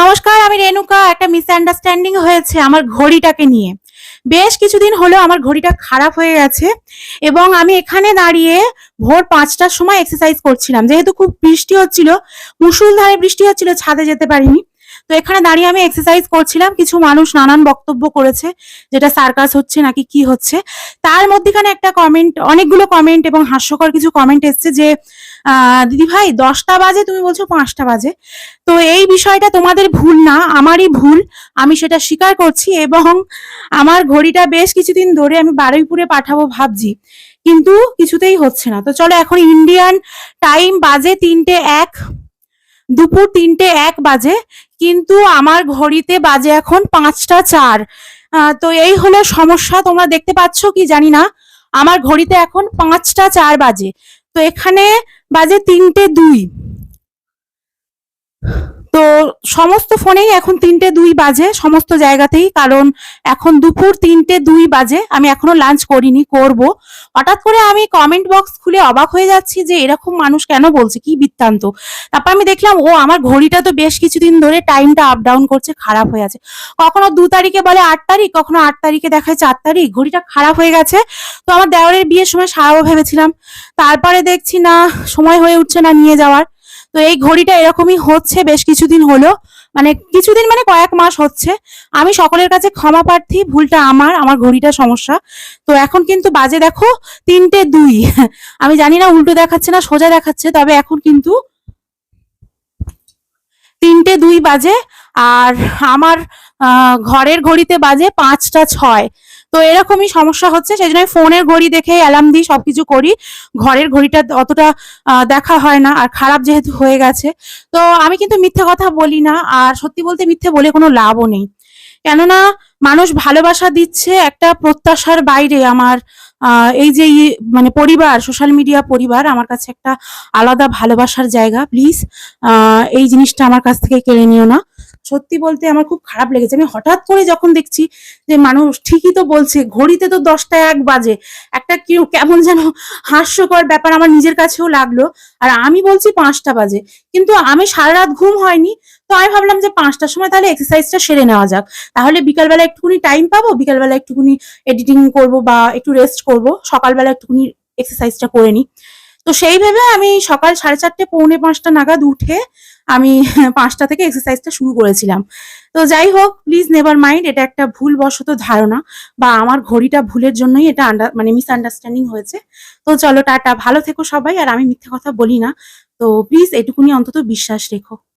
নমস্কার, আমি রেণুকা। একটা মিসআন্ডারস্ট্যান্ডিং হয়েছে আমার ঘড়িটাকে নিয়ে। বেশ কিছুদিন হলো আমার ঘড়িটা খারাপ হয়ে গেছে এবং আমি এখানে দাঁড়িয়ে ভোর ৫টার সময় এক্সারসাইজ করছিলাম। যেহেতু খুব বৃষ্টি হচ্ছিল, মুষলধারে বৃষ্টি হচ্ছিল, ছাদে যেতে পারিনি। তো এখানে দাঁড়িয়ে আমি এক্সারসাইজ করছিলাম। কিছু মানুষ নানান বক্তব্য করেছে, যেটা সার্কাস হচ্ছে নাকি কি হচ্ছে। তার মধ্যেখানে একটা কমেন্ট, অনেকগুলো কমেন্ট এবং হাস্যকর কিছু কমেন্ট এসছে যে দিদি ভাই ১০টা বাজে, তুমি বলছো ৫টা বাজে। তো এই বিষয়টা তোমাদের ভুল না, আমারই ভুল। আমি সেটা স্বীকার করছি এবং আমার ঘড়িটা বেশ কিছুদিন ধরে আমি বারুইপুরে পাঠাবো ভাবছি, কিন্তু কিছুতেই হচ্ছে না। তো চলো, এখন ইন্ডিয়ান টাইম বাজে ৩টে ১, দুপুর ৩টে ১ বাজে, কিন্তু আমার ঘড়িতে বাজে এখন ৫টা ৪। তো এই হলো সমস্যা। তোমরা দেখতে পাচ্ছ কি জানি না, আমার ঘড়িতে এখন ৫টা ৪ বাজে। তো এখানে বাজে ৩টে ২। তো সমস্ত ফোনেই এখন ৩টে ২ বাজে, সমস্ত জায়গাতেই। কারণ এখন দুপুর ৩টে ২ বাজে, আমি এখনো লাঞ্চ করিনি, করব। হঠাৎ করে আমি কমেন্ট বক্স খুলে অবাক হয়ে যাচ্ছি যে এরকম মানুষ কেন বলছে, কি বৃত্তান্ত। তারপর আমি দেখলাম ও আমার ঘড়িটা তো বেশ কিছুদিন ধরে টাইমটা আপ ডাউন করছে, খারাপ হয়ে আছে। কখনো ২ তারিখে বলে ৮ তারিখ, কখনো ৮ তারিখে দেখায় ৪ তারিখ। ঘড়িটা খারাপ হয়ে গেছে। তো আমার দেওরের বিয়ের সময় সারাবো ভেবেছিলাম, তারপরে দেখছি না, সময় হয়ে উঠছে না নিয়ে যাওয়ার। তো এই ঘড়িটা এরকমই হচ্ছে বেশ কিছুদিন হলো, মানে কিছুদিন মানে কয়েক মাস হচ্ছে। আমি সকলের কাছে ক্ষমা প্রার্থী, ভুলটা আমার ঘড়িটা সমস্যা। তো এখন কিন্তু বাজে দেখো ৩টে ২। আমি জানি না উল্টো দেখাচ্ছে না সোজা দেখাচ্ছে, তবে এখন কিন্তু ৩টে ২ বাজে। আর আমার ঘরের ঘড়িতে বাজে ৫টা ৬। তো এরকমই সমস্যা হচ্ছে, সেই জন্য ফোনের ঘড়ি দেখে অ্যালার্ম দিই, সবকিছু করি। ঘরের ঘড়িটা অতটা দেখা হয় না, আর খারাপ যেহেতু হয়ে গেছে। তো আমি কিন্তু মিথ্যে কথা বলি না, আর সত্যি বলতে মিথ্যে বলে কোনো লাভও নেই। কেননা মানুষ ভালোবাসা দিচ্ছে একটা প্রত্যাশার বাইরে। আমার এই যে মানে পরিবার, সোশ্যাল মিডিয়া পরিবার আমার কাছে একটা আলাদা ভালোবাসার জায়গা। প্লিজ এই জিনিসটা আমার কাছ থেকে কেড়ে নিও না। সত্যি বলতে আমার খুব খারাপ লেগেছে। আমি হঠাৎ করে যখন দেখছি যে মানুষ ঠিকই তো বলছে, ঘড়িতে তো ১০টা ১ বাজে, একটা কেমন যেন হাস্যকর ব্যাপার আমার নিজের কাছেও লাগলো। আর আমি বলছি ৫টা বাজে, কিন্তু আমি সারা রাত ঘুম হয়নি। তো আমি ভাবলাম যে ৫টার সময় তাহলে এক্সারসাইজটা সেরে নেওয়া যাক, তাহলে বিকালবেলা একটুখানি টাইম পাবো, বিকালবেলা একটুখানি এডিটিং করব বা একটু রেস্ট করব, সকালবেলা একটুখানি এক্সারসাইজটা করে নিই। তো সেই ভেবে আমি সকাল ৪:৩০ পৌনে ৫টা নাগাদ উঠে আমি ৫টা থেকে এক্সারসাইজটা শুরু করেছিলাম। তো যাই হোক, প্লিজ নেভার মাইন্ড, এটা একটা ভুলবশত ধারণা, বা আমার ঘড়িটা ভুলের জন্যই এটা মানে মিসআন্ডারস্ট্যান্ডিং হয়েছে। তো চলো, টাটা, ভালো থেকো সবাই। আর আমি মিথ্যে কথা বলি না, তো প্লিজ এটুকুনি অন্তত বিশ্বাস রেখো।